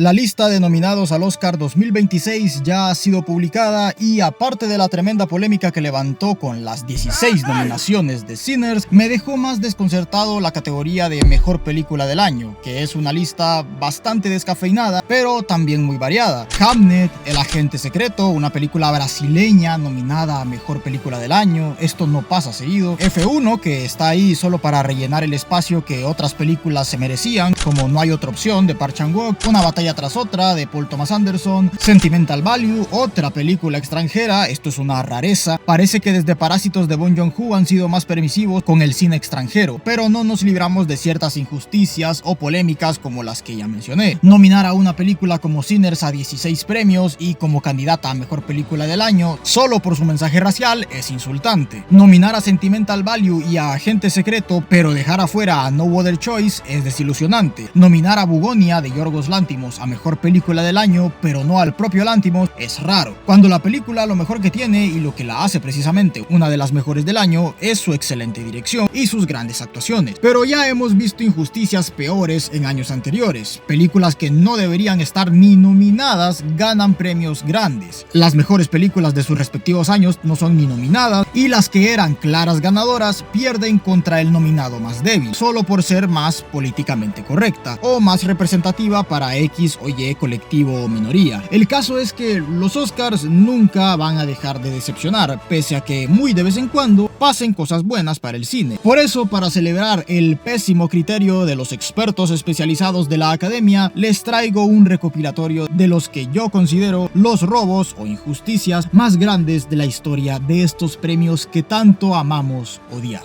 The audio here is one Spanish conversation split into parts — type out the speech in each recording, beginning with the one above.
La lista de nominados al Oscar 2026 ya ha sido publicada y aparte de la tremenda polémica que levantó con las 16 nominaciones de Sinners, me dejó más desconcertado la categoría de Mejor Película del Año, que es una lista bastante descafeinada, pero también muy variada. Hamnet, El Agente Secreto, una película brasileña nominada a Mejor Película del Año, esto no pasa seguido. F1, que está ahí solo para rellenar el espacio que otras películas se merecían, como No hay otra opción de Park Chan-wook, Una batalla tras otra de Paul Thomas Anderson, Sentimental Value, otra película extranjera, esto es una rareza. Parece que desde Parásitos de Bong Joon-ho han sido más permisivos con el cine extranjero, pero no nos libramos de ciertas injusticias o polémicas como las que ya mencioné. Nominar a una película como Sinners a 16 premios y como candidata a Mejor Película del Año solo por su mensaje racial es insultante. Nominar a Sentimental Value y a Agente Secreto pero dejar afuera a No Other Choice es desilusionante. Nominar a Bugonia de Yorgos Lanthimos a Mejor Película del Año pero no al propio Lanthimos es raro, cuando la película lo mejor que tiene y lo que la hace precisamente una de las mejores del año es su excelente dirección y sus grandes actuaciones. Pero ya hemos visto injusticias peores en años anteriores. Películas que no deberían estar ni nominadas ganan premios grandes. Las mejores películas de sus respectivos años no son ni nominadas y las que eran claras ganadoras pierden contra el nominado más débil, solo por ser más políticamente correcta o más representativa para X o Y colectivo o minoría. El caso es que los Oscars nunca van a dejar de decepcionar, pese a que muy de vez en cuando pasen cosas buenas para el cine. Por eso, para celebrar el pésimo criterio de los expertos especializados de la academia, les traigo un recopilatorio de los que yo considero los robos o injusticias más grandes de la historia de estos premios que tanto amamos odiar.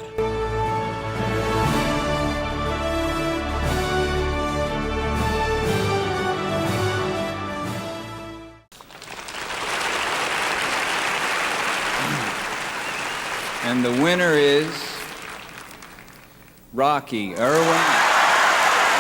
And the winner is Rocky, Irwin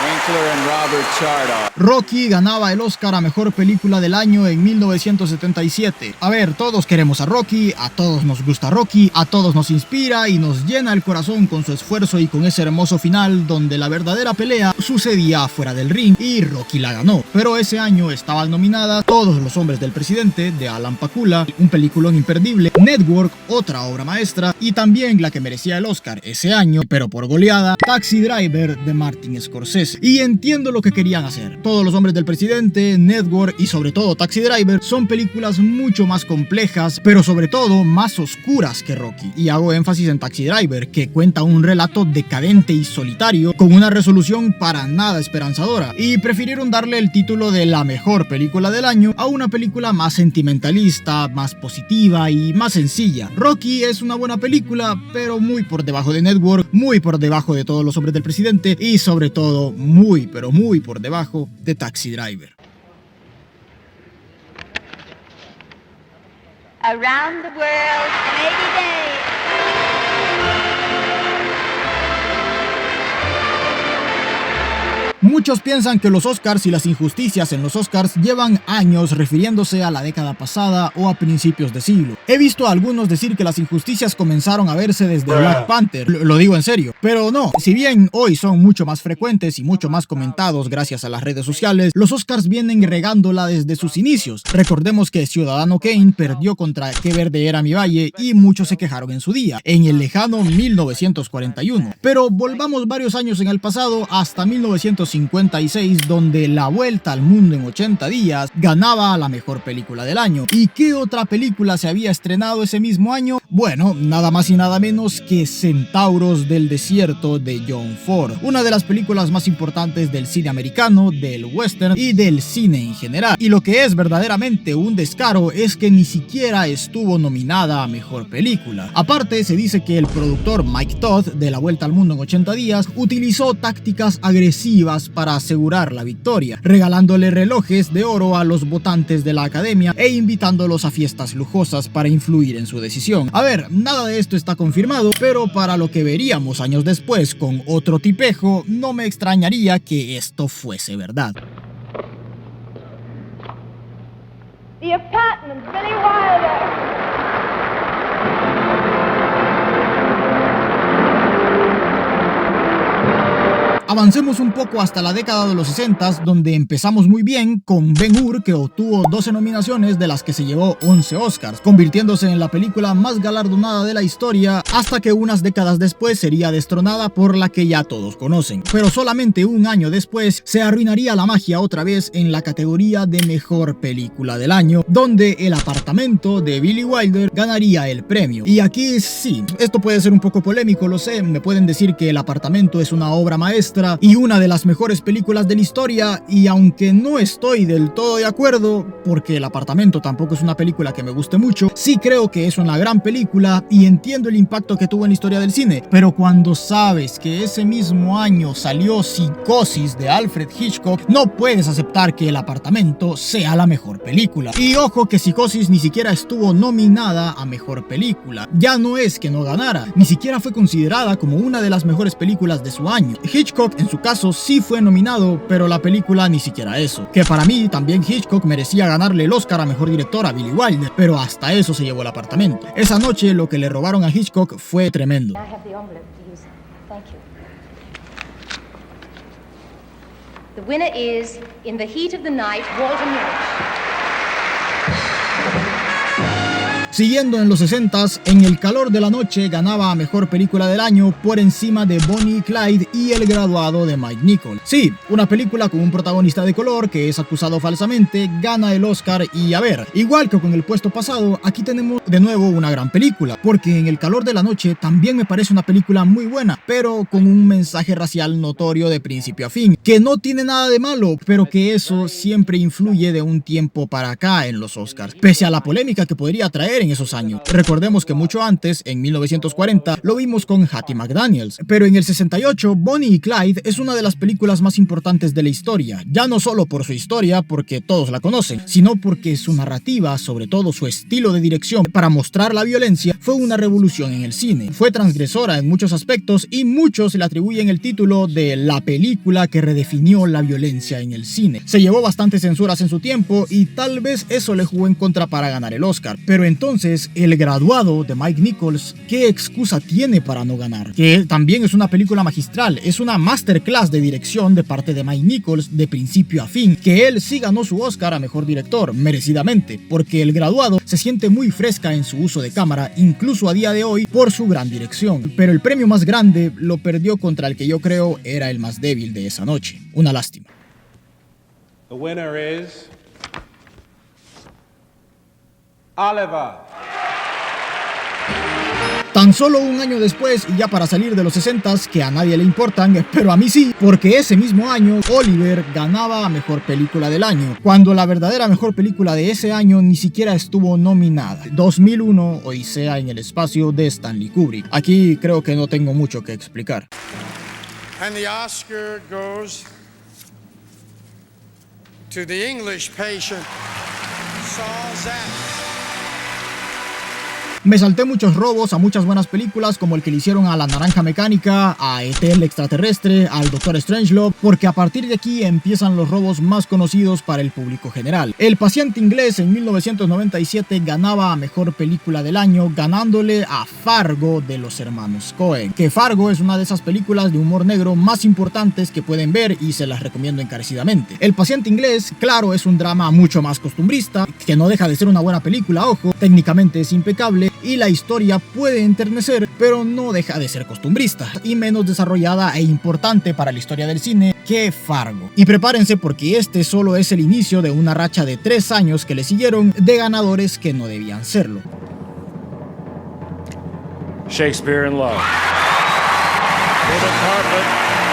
Winkler and Robert Chardoff. Rocky ganaba el Oscar a Mejor Película del Año en 1977. A ver, todos queremos a Rocky, a todos nos gusta Rocky, a todos nos inspira y nos llena el corazón con su esfuerzo y con ese hermoso final donde la verdadera pelea sucedía fuera del ring y Rocky la ganó. Pero ese año estaban nominadas Todos los hombres del presidente de Alan Pakula, un peliculón imperdible, Network, otra obra maestra, y también la que merecía el Oscar ese año, pero por goleada, Taxi Driver de Martin Scorsese. Y entiendo lo que querían hacer. Todos los hombres del presidente, Network y sobre todo Taxi Driver son películas mucho más complejas, pero sobre todo más oscuras que Rocky. Y hago énfasis en Taxi Driver, que cuenta un relato decadente y solitario con una resolución para nada esperanzadora. Y prefirieron darle el título de la mejor película del año a una película más sentimentalista, más positiva y más sencilla. Rocky es una buena película, pero muy por debajo de Network, muy por debajo de Todos los hombres del presidente y sobre todo muy pero muy por debajo de Taxi Driver. Around the world in 80 days. Muchos piensan que los Oscars y las injusticias en los Oscars llevan años refiriéndose a la década pasada o a principios de siglo. He visto a algunos decir que las injusticias comenzaron a verse desde Black Panther, lo digo en serio, pero no. Si bien hoy son mucho más frecuentes y mucho más comentados gracias a las redes sociales, los Oscars vienen regándola desde sus inicios. Recordemos que Ciudadano Kane perdió contra Qué verde era mi valle y muchos se quejaron en su día, en el lejano 1941. Pero volvamos varios años en el pasado hasta 1956, donde La Vuelta al Mundo en 80 días ganaba a la mejor película del año. ¿Y qué otra película se había estrenado ese mismo año? Bueno, nada más y nada menos que Centauros del Desierto de John Ford, una de las películas más importantes del cine americano, del western y del cine en general. Y lo que es verdaderamente un descaro es que ni siquiera estuvo nominada a mejor película. Aparte, se dice que el productor Mike Todd de La Vuelta al Mundo en 80 días utilizó tácticas agresivas para asegurar la victoria, regalándole relojes de oro a los votantes de la academia e invitándolos a fiestas lujosas para influir en su decisión. A ver, nada de esto está confirmado, pero para lo que veríamos años después con otro tipejo, no me extrañaría que esto fuese verdad. The Apartments, Billy Wilder. Avancemos un poco hasta la década de los 60, donde empezamos muy bien con Ben-Hur, que obtuvo 12 nominaciones de las que se llevó 11 Oscars, convirtiéndose en la película más galardonada de la historia, hasta que unas décadas después sería destronada por la que ya todos conocen. Pero solamente un año después se arruinaría la magia otra vez en la categoría de mejor película del año, donde El apartamento de Billy Wilder ganaría el premio. Y aquí sí, esto puede ser un poco polémico, lo sé, me pueden decir que El apartamento es una obra maestra y una de las mejores películas de la historia, y aunque no estoy del todo de acuerdo, porque El apartamento tampoco es una película que me guste mucho, sí creo que es una gran película y entiendo el impacto que tuvo en la historia del cine. Pero cuando sabes que ese mismo año salió Psicosis de Alfred Hitchcock, no puedes aceptar que El apartamento sea la mejor película. Y ojo que Psicosis ni siquiera estuvo nominada a mejor película. Ya no es que no ganara, ni siquiera fue considerada como una de las mejores películas de su año. Hitchcock en su caso sí fue nominado, pero la película ni siquiera eso. Que para mí también Hitchcock merecía ganarle el Oscar a mejor director a Billy Wilder, pero hasta eso se llevó El apartamento. Esa noche lo que le robaron a Hitchcock fue tremendo. The winner is In the Heat of the Night, Walter Murch. Siguiendo en los 60s, En el calor de la noche ganaba a mejor película del año por encima de Bonnie y Clyde y El graduado de Mike Nichols. Sí, una película con un protagonista de color que es acusado falsamente, gana el Oscar y a ver, igual que con el puesto pasado, aquí tenemos de nuevo una gran película, porque En el calor de la noche también me parece una película muy buena, pero con un mensaje racial notorio de principio a fin, que no tiene nada de malo, pero que eso siempre influye de un tiempo para acá en los Oscars, pese a la polémica que podría traer en esos años. Recordemos que mucho antes, en 1940, lo vimos con Hattie McDaniels, pero en el 68, Bonnie y Clyde es una de las películas más importantes de la historia, ya no solo por su historia, porque todos la conocen, sino porque su narrativa, sobre todo su estilo de dirección para mostrar la violencia, fue una revolución en el cine. Fue transgresora en muchos aspectos y muchos le atribuyen el título de la película que redefinió la violencia en el cine. Se llevó bastantes censuras en su tiempo y tal vez eso le jugó en contra para ganar el Oscar, pero entonces El graduado de Mike Nichols, ¿qué excusa tiene para no ganar? Que también es una película magistral, es una masterclass de dirección de parte de Mike Nichols de principio a fin, que él sí ganó su Oscar a mejor director, merecidamente, porque El graduado se siente muy fresca en su uso de cámara, incluso a día de hoy, por su gran dirección. Pero el premio más grande lo perdió contra el que yo creo era el más débil de esa noche. Una lástima. The winner is Oliver. Tan solo un año después, y ya para salir de los 60s, que a nadie le importan, pero a mí sí, porque ese mismo año Oliver ganaba a mejor película del año, cuando la verdadera mejor película de ese año ni siquiera estuvo nominada. 2001, Odisea en el espacio de Stanley Kubrick. Aquí creo que no tengo mucho que explicar. And the Oscar goes to the English patient, Saul Zaentz. Me salté muchos robos a muchas buenas películas, como el que le hicieron a La Naranja Mecánica, a E.T. el extraterrestre, al Doctor Strangelove, porque a partir de aquí empiezan los robos más conocidos para el público general. El paciente inglés en 1997 ganaba a mejor película del año, ganándole a Fargo de los hermanos Coen, que Fargo es una de esas películas de humor negro más importantes que pueden ver y se las recomiendo encarecidamente. El paciente inglés, claro, es un drama mucho más costumbrista, que no deja de ser una buena película, ojo, técnicamente es impecable, y la historia puede enternecer, pero no deja de ser costumbrista y menos desarrollada e importante para la historia del cine que Fargo. Y prepárense porque este solo es el inicio de una racha de 3 años que le siguieron de ganadores que no debían serlo. Shakespeare in Love. For the carpet,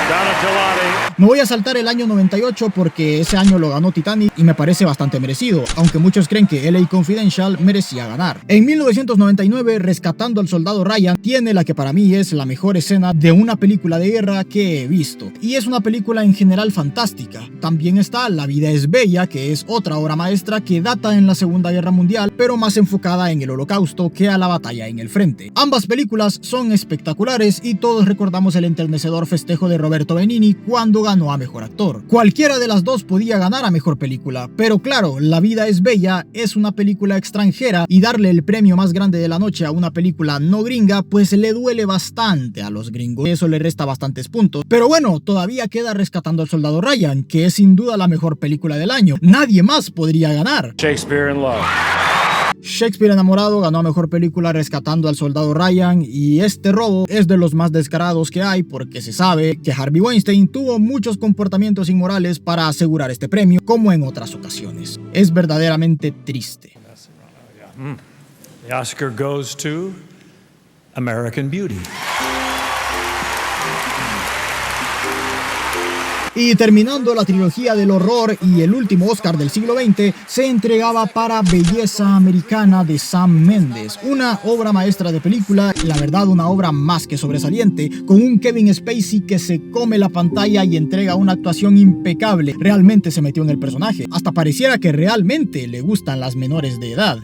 Donatellotti. Me voy a saltar el año 98 porque ese año lo ganó Titanic y me parece bastante merecido, aunque muchos creen que LA Confidential merecía ganar. En 1999, Rescatando al Soldado Ryan tiene la que para mí es la mejor escena de una película de guerra que he visto, y es una película en general fantástica. También está La vida es bella, que es otra obra maestra que data en la Segunda Guerra Mundial, pero más enfocada en el Holocausto que a la batalla en el frente. Ambas películas son espectaculares y todos recordamos el enternecedor festejo de Robert Roberto Benigni cuando ganó a Mejor Actor. Cualquiera de las dos podía ganar a Mejor Película, pero claro, La vida es bella es una película extranjera y darle el premio más grande de la noche a una película no gringa pues le duele bastante a los gringos. Eso le resta bastantes puntos. Pero bueno, todavía queda Rescatando al Soldado Ryan, que es sin duda la mejor película del año. Nadie más podría ganar. Shakespeare in Love. Shakespeare Enamorado ganó a Mejor Película Rescatando al Soldado Ryan, y este robo es de los más descarados que hay porque se sabe que Harvey Weinstein tuvo muchos comportamientos inmorales para asegurar este premio, como en otras ocasiones. Es verdaderamente triste. The Oscar goes to American Beauty. Y terminando la trilogía del horror y el último Oscar del siglo XX, se entregaba para Belleza Americana de Sam Mendes, una obra maestra de película, la verdad una obra más que sobresaliente, con un Kevin Spacey que se come la pantalla y entrega una actuación impecable. Realmente se metió en el personaje, hasta pareciera que realmente le gustan las menores de edad.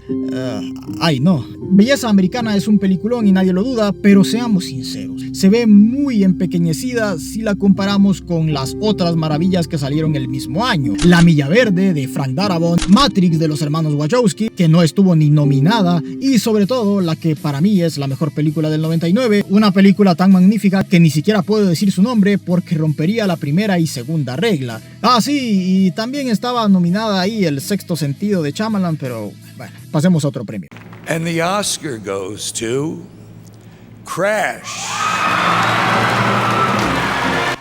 Ay no. Belleza Americana es un peliculón y nadie lo duda, pero seamos sinceros, se ve muy empequeñecida si la comparamos con las otras maravillas que salieron el mismo año. La Milla Verde de Frank Darabont, Matrix de los hermanos Wachowski, que no estuvo ni nominada, y sobre todo la que para mí es la mejor película del 99, una película tan magnífica que ni siquiera puedo decir su nombre porque rompería la primera y segunda regla. Ah sí, y también estaba nominada ahí El Sexto Sentido de Shyamalan, pero bueno, pasemos a otro premio. And the Oscar goes to Crash.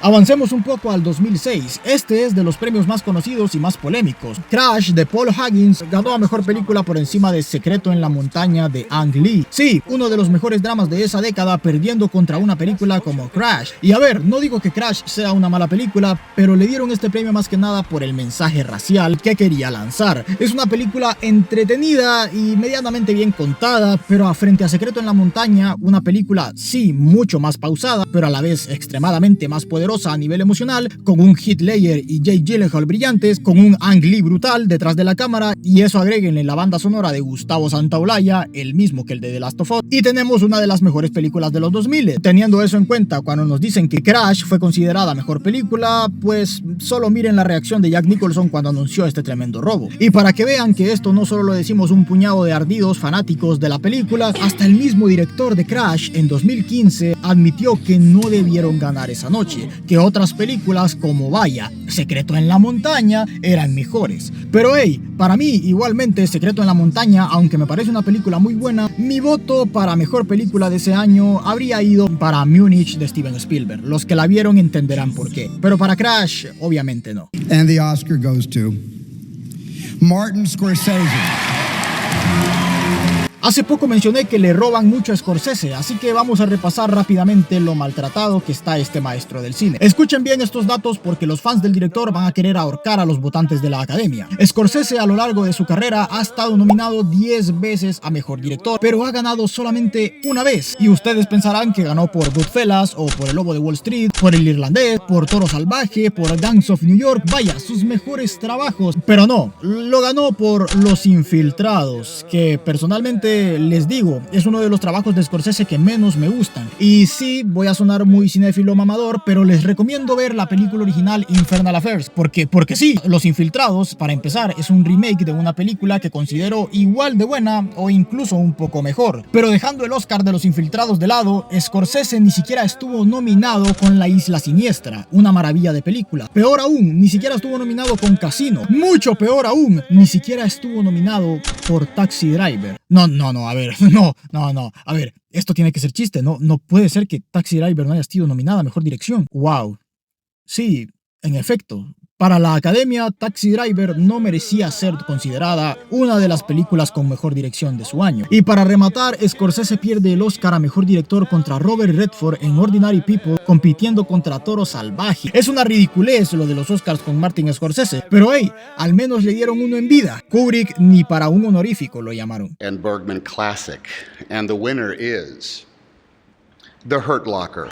Avancemos un poco al 2006. Este es de los premios más conocidos y más polémicos. Crash de Paul Higgins ganó a Mejor Película por encima de Secreto en la Montaña de Ang Lee. Sí, uno de los mejores dramas de esa década, perdiendo contra una película como Crash. Y a ver, no digo que Crash sea una mala película, pero le dieron este premio más que nada por el mensaje racial que quería lanzar. Es una película entretenida y medianamente bien contada, pero frente a Secreto en la Montaña, una película sí mucho más pausada, pero a la vez extremadamente más poderosa a nivel emocional, con un Heath Ledger y Jake Gyllenhaal brillantes, con un Ang Lee brutal detrás de la cámara, y eso agréguenle la banda sonora de Gustavo Santaolalla, el mismo que el de The Last of Us, y tenemos una de las mejores películas de los 2000. Teniendo eso en cuenta, cuando nos dicen que Crash fue considerada mejor película, pues solo miren la reacción de Jack Nicholson cuando anunció este tremendo robo. Y para que vean que esto no solo lo decimos un puñado de ardidos fanáticos de la película, hasta el mismo director de Crash en 2015 admitió que no debieron ganar esa noche, que otras películas como vaya, Secreto en la Montaña eran mejores. Pero hey, para mí igualmente Secreto en la Montaña, aunque me parece una película muy buena, mi voto para mejor película de ese año habría ido para Múnich de Steven Spielberg. Los que la vieron entenderán por qué, pero para Crash obviamente no. And the Oscar goes to Martin Scorsese. Hace poco mencioné que le roban mucho a Scorsese, así que vamos a repasar rápidamente lo maltratado que está este maestro del cine. Escuchen bien estos datos porque los fans del director van a querer ahorcar a los votantes de la academia. Scorsese a lo largo de su carrera ha estado nominado 10 veces a Mejor Director, pero ha ganado solamente una vez. Y ustedes pensarán que ganó por Goodfellas o por El Lobo de Wall Street, por El Irlandés, por Toro Salvaje, por Gangs of New York, vaya, sus mejores trabajos. Pero no, lo ganó por Los Infiltrados, que personalmente les digo, es uno de los trabajos de Scorsese que menos me gustan. Y sí, voy a sonar muy cinéfilo mamador, pero les recomiendo ver la película original Infernal Affairs, porque sí, Los Infiltrados, para empezar, es un remake de una película que considero igual de buena o incluso un poco mejor. Pero dejando el Oscar de Los Infiltrados de lado, Scorsese ni siquiera estuvo nominado con La Isla Siniestra, una maravilla de película. Peor aún, ni siquiera estuvo nominado con Casino. Mucho peor aún, ni siquiera estuvo nominado por Taxi Driver. A ver, esto tiene que ser chiste, no puede ser que Taxi Driver no haya sido nominada a Mejor Dirección. Wow. Sí, en efecto, para la academia, Taxi Driver no merecía ser considerada una de las películas con mejor dirección de su año. Y para rematar, Scorsese pierde el Oscar a Mejor Director contra Robert Redford en Ordinary People, compitiendo contra Toro Salvaje. Es una ridiculez lo de los Oscars con Martin Scorsese, pero hey, al menos le dieron uno en vida. Kubrick ni para un honorífico lo llamaron. And Bergman Classic, and the winner is The Hurt Locker.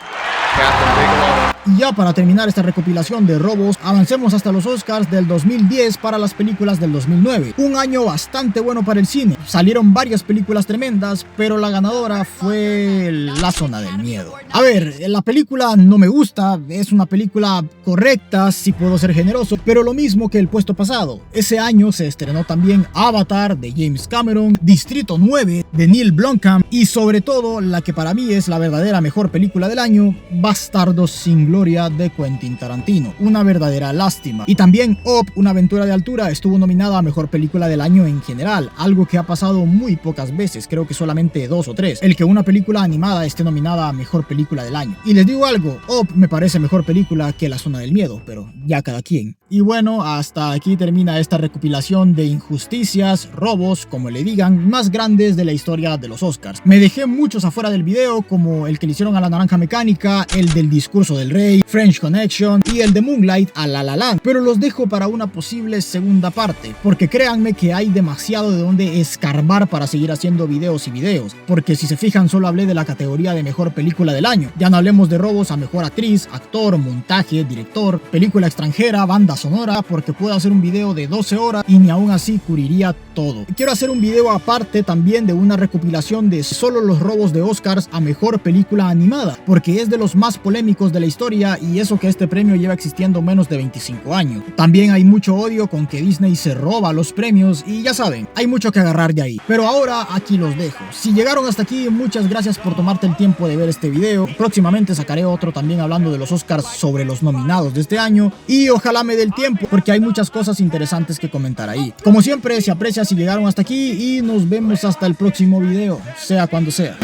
Y ya para terminar esta recopilación de robos, avancemos hasta los Oscars del 2010 para las películas del 2009. Un año bastante bueno para el cine. Salieron varias películas tremendas, pero la ganadora fue La Zona del Miedo. A ver, la película no me gusta, es una película correcta, si puedo ser generoso, pero lo mismo que el puesto pasado. Ese año se estrenó también Avatar de James Cameron, Distrito 9 de Neil Blomkamp y sobre todo la que para mí es la verdadera mejor película del año, Bastardos sin Gloria de Quentin Tarantino. Una verdadera lástima. Y también Up, una aventura de altura, estuvo nominada a mejor película del año en general, algo que ha pasado muy pocas veces, creo que solamente 2 o 3, el que una película animada esté nominada a mejor película del año. Y les digo algo, Up me parece mejor película que La Zona del Miedo, pero ya cada quien. Y bueno, hasta aquí termina esta recopilación de injusticias, robos, como le digan, más grandes de la historia de los Oscars. Me dejé muchos afuera del video, como el que le hicieron a La Naranja Mecánica, el del Discurso del Rey, French Connection y el de Moonlight a La La Land, pero los dejo para una posible segunda parte, porque créanme que hay demasiado de donde escarbar para seguir haciendo videos y videos, porque si se fijan solo hablé de la categoría de mejor película del año, ya no hablemos de robos a mejor actriz, actor, montaje, director, película extranjera, banda sonora, porque puedo hacer un video de 12 horas y ni aún así cubriría todo. Quiero hacer un video aparte también de una recopilación de solo los robos de Oscars a mejor película animada, porque es de los más polémicos de la historia y eso que este premio lleva existiendo menos de 25 años. También hay mucho odio con que Disney se roba los premios y ya saben, hay mucho que agarrar de ahí. Pero ahora aquí los dejo. Si llegaron hasta aquí, muchas gracias por tomarte el tiempo de ver este video. Próximamente sacaré otro también hablando de los Oscars sobre los nominados de este año y ojalá me dé el tiempo porque hay muchas cosas interesantes que comentar ahí. Como siempre, se aprecia si llegaron hasta aquí y nos vemos hasta el próximo video, sea cuando sea.